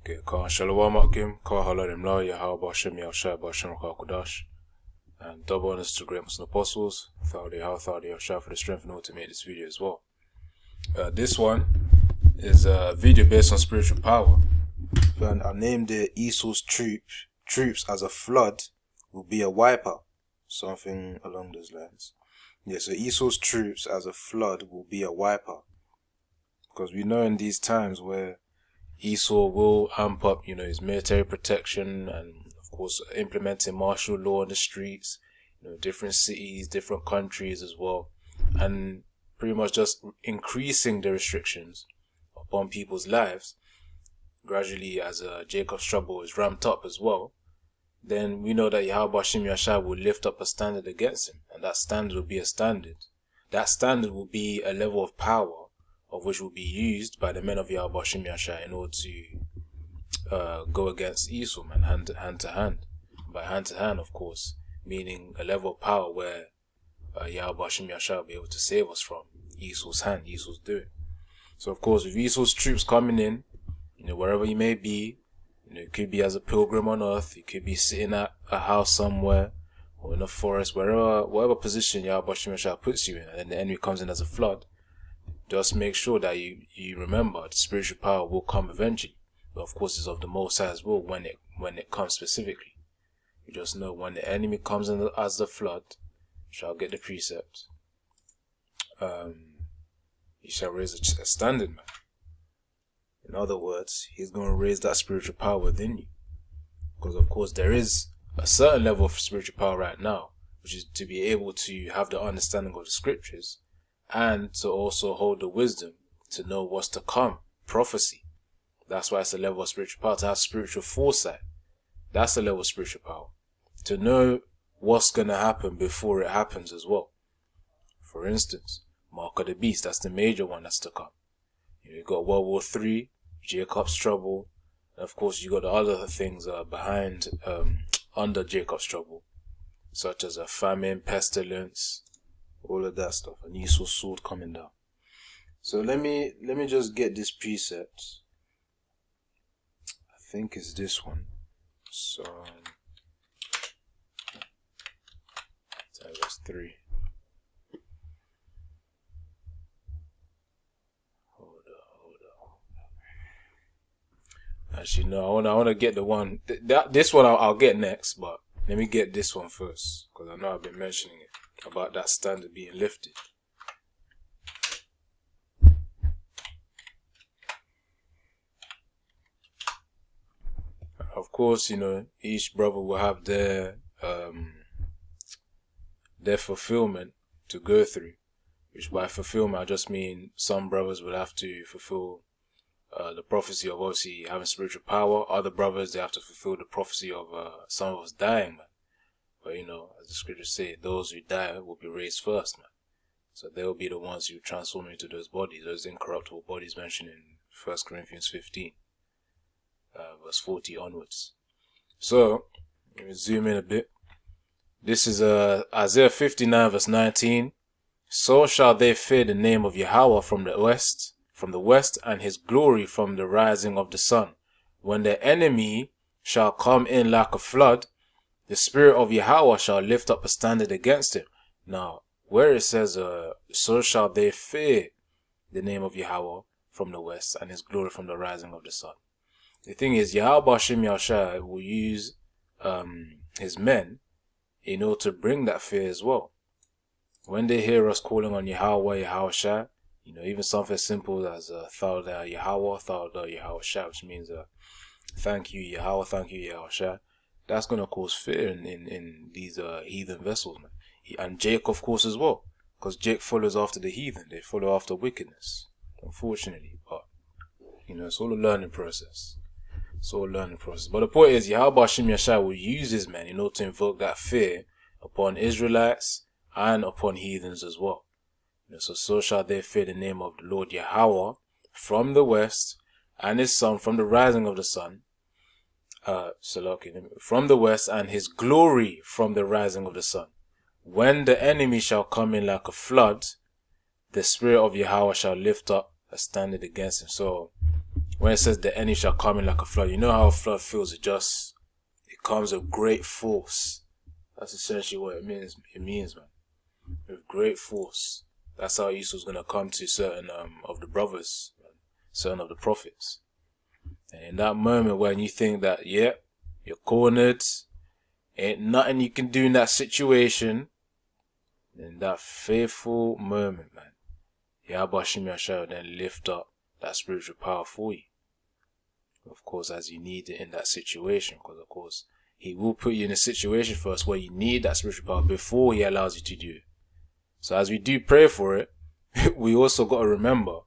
Okay, Khan Shalom Akim, Khan Halarim La, Yahweh Bashem Yahshua Bashem Kudash, and double honors to great Muslim apostles, Thawdi Yahshua for the strength in order to make this video as well. This one is a video based on spiritual power. And I named it Esau's troops as a flood will be a wipeout. Something along those lines. Yeah, so Esau's troops as a flood will be a wipeout. Because we know in these times where Esau will amp up, his military protection and, of course, implementing martial law in the streets, different cities, different countries as well, and pretty much just increasing the restrictions upon people's lives gradually as Jacob's trouble is ramped up as well. Then we know that Yahweh Bashem Yahshua will lift up a standard against him, and that standard will be a standard. That standard will be a level of power of which will be used by the men of Yahweh Bashem Yahshua in order to go against Esau, man, hand to hand. By hand to hand, of course, meaning a level of power where Yahweh Bashem Yahshua will be able to save us from Esau's hand, Esau's doing. So, of course, with Esau's troops coming in, wherever you may be, you could be as a pilgrim on earth, you could be sitting at a house somewhere, or in a forest, whatever position Yahweh Bashem Yahshua puts you in, and then the enemy comes in as a flood. Just make sure that you remember the spiritual power will come eventually. But of course, it's of the Most High as well when it comes specifically. You just know when the enemy comes in as the flood, you shall get the precept. You shall raise a standard, man. In other words, he's going to raise that spiritual power within you. Because of course, there is a certain level of spiritual power right now, which is to be able to have the understanding of the scriptures, and to also hold the wisdom to know what's to come, prophecy. That's why it's a level of spiritual power, to have spiritual foresight. That's a level of spiritual power. To know what's going to happen before it happens as well. For instance, Mark of the Beast, that's the major one that's to come. You've got World War III, Jacob's trouble, and of course you got the other things behind, under Jacob's trouble, such as a famine, pestilence, all of that stuff, and Esau's sword coming down. So let me just get this precept. I think it's this one. So verse 3. Hold on. Actually, no, I want to get the one. This one I'll get next, but let me get this one first, because I know I've been mentioning it about that standard being lifted. Of course, each brother will have their fulfillment to go through, which by fulfillment I just mean some brothers will have to fulfill the prophecy of obviously having spiritual power. Other brothers, they have to fulfill the prophecy of some of us dying, man. But as the scriptures say, those who die will be raised first, man. So they'll be the ones who transform into those bodies, those incorruptible bodies mentioned in 1 Corinthians 15, verse 40 onwards. So, let me zoom in a bit. This is Isaiah 59, verse 19. So shall they fear the name of Yahweh from the west, and his glory from the rising of the sun. When the enemy shall come in like a flood, the spirit of Yahweh shall lift up a standard against him. Now, where it says, so shall they fear the name of Yahweh from the west, and his glory from the rising of the sun. The thing is, Yahweh Bashem Yahshua will use his men in order to bring that fear as well. When they hear us calling on Yahweh, Yahweh, even something as simple as Thawda Yahweh, Thawda Yahweh, which means thank you Yahweh, thank you Yahweh. That's going to cause fear in these heathen vessels, man. And Jake, of course, as well. Because Jake follows after the heathen. They follow after wickedness, unfortunately. But, it's all a learning process. But the point is, Yahweh Bashem Yahshua will use his men in order to invoke that fear upon Israelites and upon heathens as well. So shall they fear the name of the Lord Yahweh from the west, and his son from the rising of the sun. From the west, and his glory from the rising of the sun. When the enemy shall come in like a flood, the spirit of Yahweh shall lift up a standard against him. So when it says the enemy shall come in like a flood, you know how a flood feels? It comes with great force. That's essentially what it means. It means, man, with great force. That's how Esau's gonna come to certain of the brothers, certain of the prophets. And in that moment when you think that, yeah, you're cornered, ain't nothing you can do in that situation, in that faithful moment, man, Yahweh Shem Yahshua will then lift up that spiritual power for you. Of course, as you need it in that situation, because of course, he will put you in a situation first where you need that spiritual power before he allows you to do it. So as we do pray for it, we also got to remember,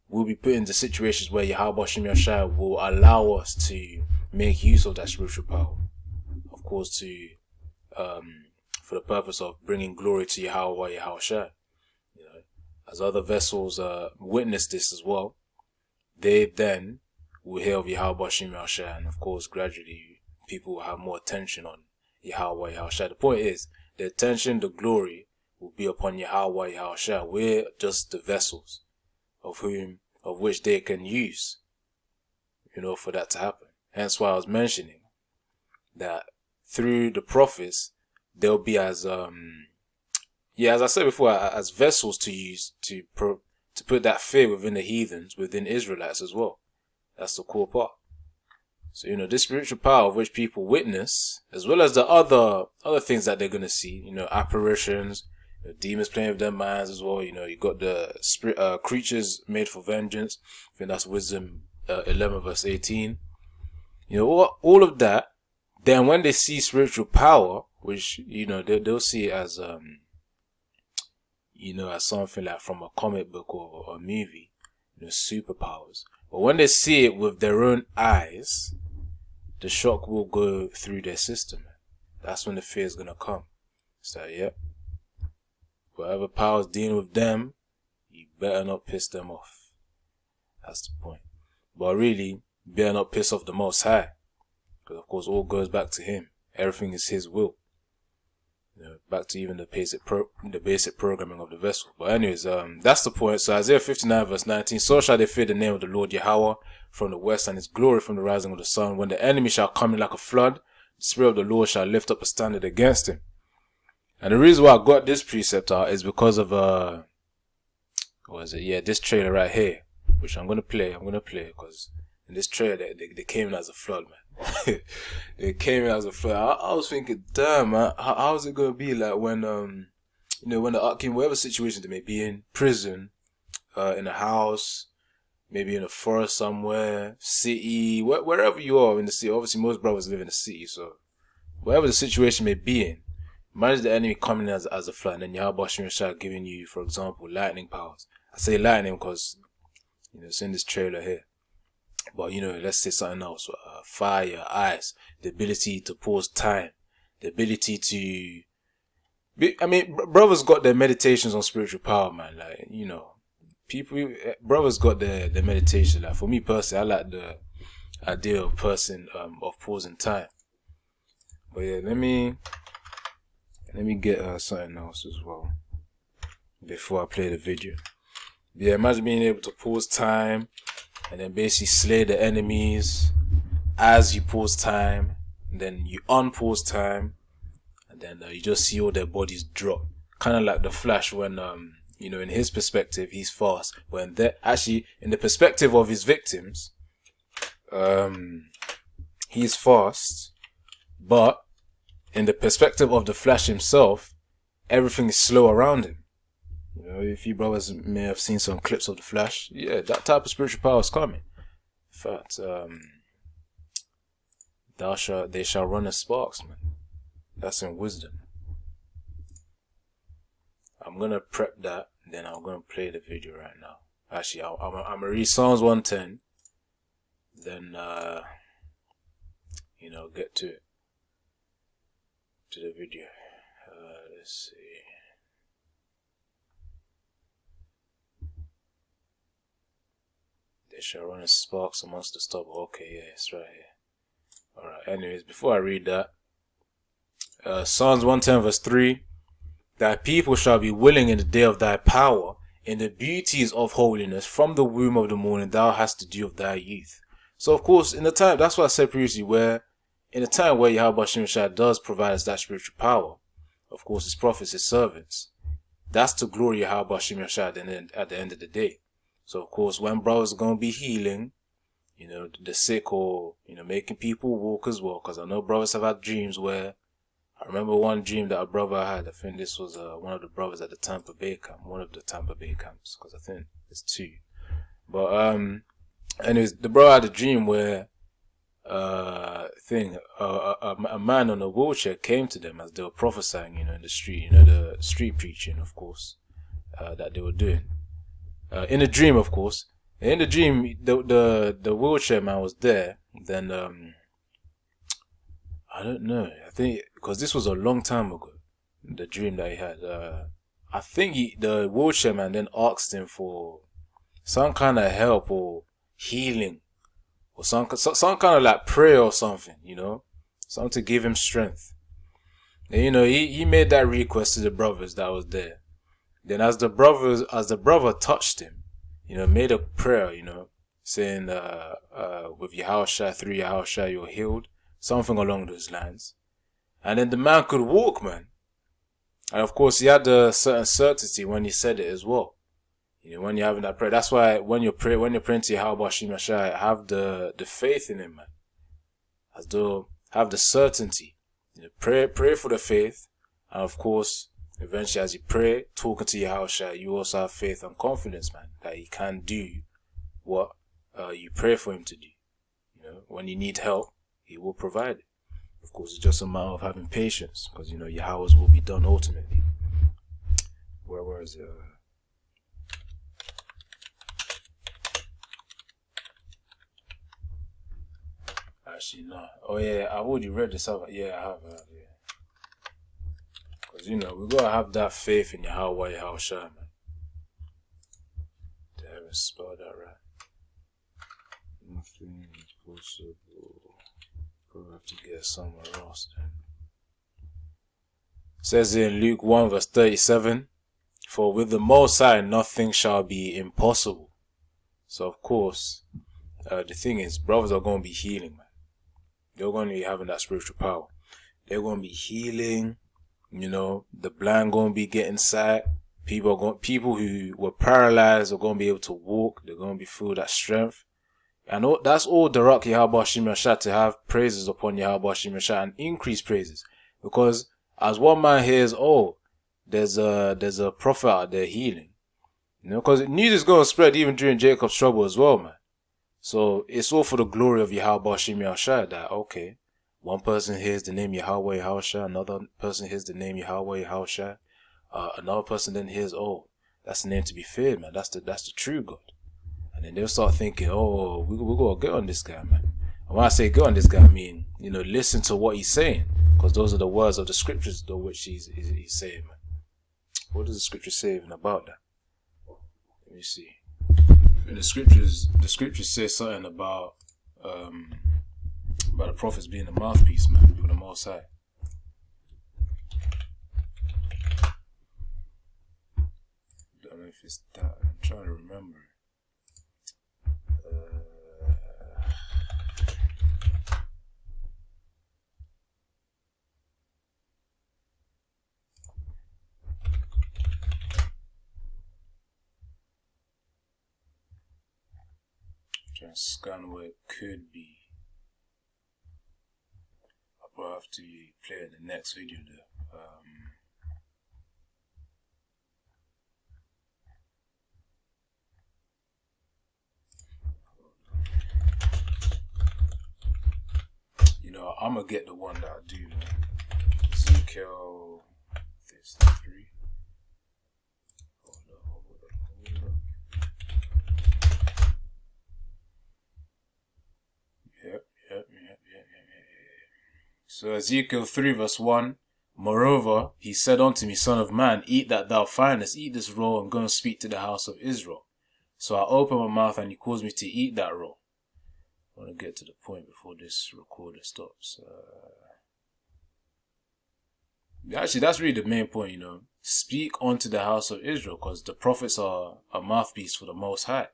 we'll be put into situations where Yahweh Shem Yahshua will allow us to make use of that spiritual power. Of course, for the purpose of bringing glory to Yahweh Yahushua. You know, as other vessels witness this as well, they then will hear of Yahweh Shem Yahshua, and of course, gradually people will have more attention on Yahweh Yahushua. The point is, the attention, the glory will be upon Yahweh Yahushua. We're just the vessels of which they can use, you know, for that to happen. Hence why I was mentioning that through the prophets, they'll be as I said before, as vessels to use to put that fear within the heathens, within Israelites as well. That's the core part. So, you know, this spiritual power of which people witness, as well as the other things that they're gonna see, you know, apparitions, you know, demons playing with their minds as well. You know, you got the spirit creatures made for vengeance. I think that's Wisdom 11 verse 18. You know, all of that. Then when they see spiritual power, which, you know, they'll see it as you know, as something like from a comic book or a movie, you know, superpowers. But when they see it with their own eyes, the shock will go through their system. That's when the fear is gonna come. So, yep. Whatever power's dealing with them, you better not piss them off. That's the point. But really, you better not piss off the Most High. Because of course, all goes back to Him. Everything is His will. You know, back to even the basic programming of the vessel. But anyways, that's the point. So Isaiah 59 verse 19. So shall they fear the name of the Lord Yahweh from the west, and His glory from the rising of the sun. When the enemy shall come in like a flood, the Spirit of the Lord shall lift up a standard against him. And the reason why I got this precept out is because of this trailer right here, which I'm gonna play because in this trailer they came in as a flood, man. They came in as a flood. I was thinking, damn, man, how is it gonna be like when you know, when the ark came, whatever situation they may be in, prison, in a house, maybe in a forest somewhere, city, wherever you are in the city. Obviously, most brothers live in the city, so whatever the situation may be in. Imagine the enemy coming as a flood, and then Yahweh Shem Yahshua giving you, for example, lightning powers. I say lightning because, you know, it's in this trailer here. But, you know, let's say something else. Fire, ice, the ability to pause time, the ability to... I mean, brothers got their meditations on spiritual power, man. Like, you know, brothers got their meditation. Like, for me personally, I like the idea of of pausing time. But yeah, let me get something else as well before I play the video. Yeah, imagine being able to pause time and then basically slay the enemies as you pause time, and then you unpause time, and then you just see all their bodies drop. Kind of like the Flash when, you know, in his perspective, he's fast. When they're actually, in the perspective of his victims, he's fast, but in the perspective of the Flash himself, everything is slow around him. You know, if you brothers may have seen some clips of the Flash, yeah, that type of spiritual power is coming. In fact, they shall run as sparks, man. That's in Wisdom. I'm gonna prep that, then I'm gonna play the video right now. Actually, I'm gonna read Psalms 110, then you know, get to it. To the video. Let's see. They shall run as sparks amongst the stubble. Okay, yeah, it's right here. Alright, anyways, before I read that, Psalms 110 verse 3. Thy people shall be willing in the day of thy power, in the beauties of holiness. From the womb of the morning thou hast the dew of thy youth. So of course, in the time, that's what I said previously, where in the time where Yahweh Shem Shai does provide us that spiritual power, of course, his prophets, his servants, that's to glory of Yahweh Shem Shai at the end of the day. So of course, when brothers are going to be healing, the sick, or, making people walk as well, because I know brothers have had dreams where, I remember one dream that a brother had. I think this was one of the brothers at the Tampa Bay camp, one of the Tampa Bay camps, because I think it's two. But anyways, the brother had a dream where a man on a wheelchair came to them as they were prophesying, in the street, the street preaching, of course, that they were doing. In a dream, of course. In the dream, the wheelchair man was there. Then I don't know. I think because this was a long time ago, the dream that he had. I think the wheelchair man then asked him for some kind of help or healing, or some kind of like prayer or something, something to give him strength. And he made that request to the brothers that was there. Then as the brother touched him, made a prayer, saying with Yahushua, through Yahushua you're healed, something along those lines. And then the man could walk, man. And of course he had a certain certainty when he said it as well. When you're having that prayer, that's why when you're praying to Yahweh Shem Shai, have the faith in him, man. As though have the certainty. Pray for the faith, and of course, eventually as you pray, talking to Yahushua, you also have faith and confidence, man, that he can do what you pray for him to do. When you need help, he will provide it. Of course, it's just a matter of having patience, because Yahweh's will be done ultimately. Where is it? Actually, no. Oh yeah, I've already read this out. Yeah, I have. Yeah. Because we gotta have that faith in Yahweh Yahushua, man. They haven't spelled that right. Nothing is possible. Probably have to get somewhere else then. It says in Luke 1 verse 37, for with the Most High nothing shall be impossible. So of course, the thing is, brothers are going to be healing, man. They're going to be having that spiritual power. They're going to be healing. The blind going to be getting sight. People who were paralyzed are going to be able to walk. They're going to be full that strength. And that's all Darak Yahweh Shem Shai, to have praises upon Yahweh Shem Shai and increase praises. Because as one man hears, there's a prophet out there healing. Because news is going to spread even during Jacob's trouble as well, man. So it's all for the glory of Yahweh Shem Shai that, okay, one person hears the name Yahweh Yahushua, another person hears the name Yahweh Yahushua, another person then hears, that's the name to be feared, man. That's the true God. And then they'll start thinking, we gotta get on this guy, man. And when I say get on this guy, I mean, listen to what he's saying, because those are the words of the scriptures, though, which he's saying, man. What does the scripture say even about that? Let me see. In the scriptures say something about the prophets being the mouthpiece, man, for the Most High. Don't know if it's that. I'm trying to remember. Trying to scan where it could be. I'll probably have to play in the next video though. I'm gonna get the one that I do, man. Ezekiel 3. Hold on. Yep. So Ezekiel 3 verse 1, moreover, he said unto me, Son of man, eat that thou findest, eat this roll, and go and speak to the house of Israel. So I opened my mouth, and he caused me to eat that roll. I want to get to the point before this recorder stops. Actually, that's really the main point, Speak unto the house of Israel, because the prophets are a mouthpiece for the Most High.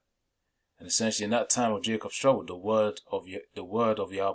And essentially in that time of Jacob's struggle, the word of Yahweh